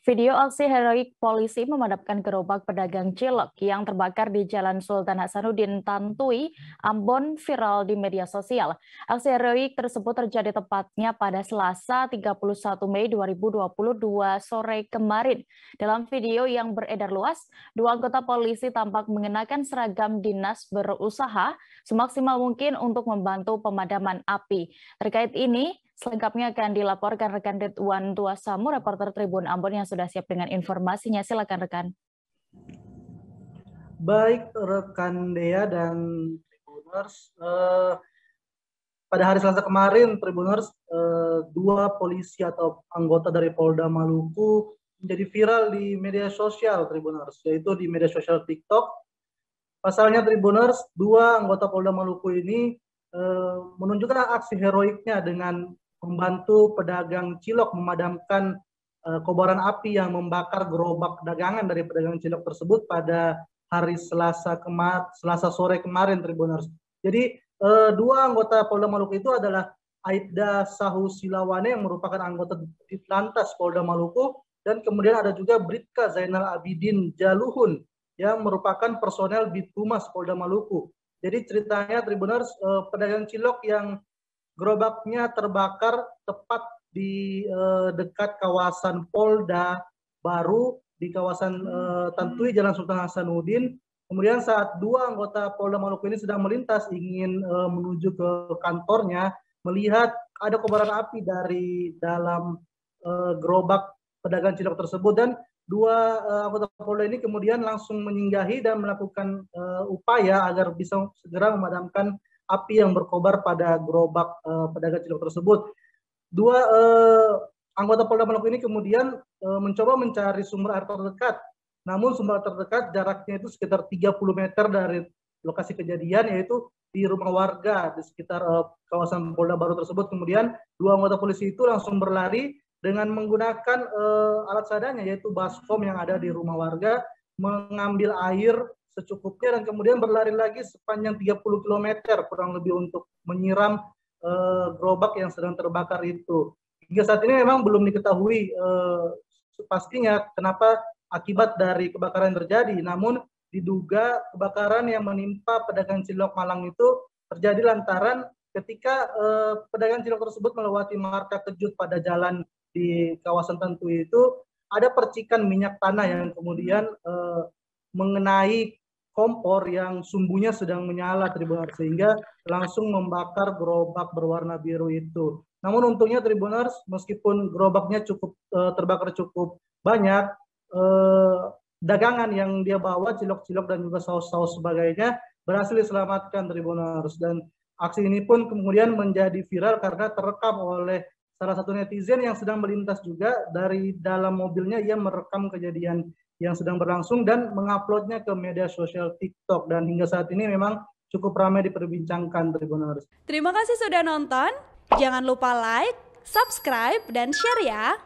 Video aksi heroik polisi memadamkan gerobak pedagang cilok yang terbakar di Jalan Sultan Hasanuddin Tantui, Ambon viral di media sosial. Aksi heroik tersebut terjadi tepatnya pada Selasa 31 Mei 2022 sore kemarin. Dalam video yang beredar luas, dua anggota polisi tampak mengenakan seragam dinas berusaha semaksimal mungkin untuk membantu pemadaman api. Terkait ini, selengkapnya akan dilaporkan rekan Ridwan Tuasamu, reporter Tribun Ambon yang sudah siap dengan informasinya. Silakan rekan. Baik rekan Dea dan Tribuners, pada hari Selasa kemarin Tribuners, dua polisi atau anggota dari Polda Maluku menjadi viral di media sosial Tribuners, yaitu di media sosial TikTok. Pasalnya Tribuners, dua anggota Polda Maluku ini menunjukkan aksi heroiknya dengan membantu pedagang cilok memadamkan kobaran api yang membakar gerobak dagangan dari pedagang cilok tersebut pada hari Selasa sore kemarin Tribuners. Jadi dua anggota Polda Maluku itu adalah Aibda Sahu Silawane yang merupakan anggota Ditlantas Polda Maluku, dan kemudian ada juga Bribka Zainal Abidin Jaluhun yang merupakan personel Bithumas Polda Maluku. Jadi ceritanya Tribuners, pedagang cilok yang gerobaknya terbakar tepat di dekat kawasan Polda Baru di kawasan Tantui Jalan Sultan Hasanuddin. Kemudian saat dua anggota Polda Maluku ini sedang melintas ingin menuju ke kantornya, melihat ada kobaran api dari dalam gerobak pedagang cilok tersebut, dan dua anggota Polda ini kemudian langsung menyinggahi dan melakukan upaya agar bisa segera memadamkan api yang berkobar pada gerobak pedagang cilok tersebut. Dua anggota Polda Maluku ini kemudian mencoba mencari sumber air terdekat. Namun sumber air terdekat jaraknya itu sekitar 30 meter dari lokasi kejadian, yaitu di rumah warga di sekitar kawasan Polda Baru tersebut. Kemudian dua anggota polisi itu langsung berlari dengan menggunakan alat seadanya, yaitu baskom yang ada di rumah warga, mengambil air secukupnya dan kemudian berlari lagi sepanjang 30 km kurang lebih untuk menyiram gerobak yang sedang terbakar itu. Hingga saat ini memang belum diketahui pastinya kenapa akibat dari kebakaran yang terjadi, namun diduga kebakaran yang menimpa pedagang cilok Malang itu terjadi lantaran ketika pedagang cilok tersebut melewati marka kejut pada jalan di kawasan Tantui itu, ada percikan minyak tanah yang kemudian mengenai kompor yang sumbunya sedang menyala Tribuners, sehingga langsung membakar gerobak berwarna biru itu. Namun untungnya Tribuners, meskipun gerobaknya terbakar cukup banyak, dagangan yang dia bawa, cilok-cilok dan juga saus-saus sebagainya, berhasil diselamatkan Tribuners. Dan aksi ini pun kemudian menjadi viral karena terekam oleh salah satu netizen yang sedang melintas juga. Dari dalam mobilnya ia merekam kejadian yang sedang berlangsung dan menguploadnya ke media sosial TikTok, dan hingga saat ini memang cukup ramai diperbincangkan Tribuners. Terima kasih sudah nonton. Jangan lupa like, subscribe, dan share ya.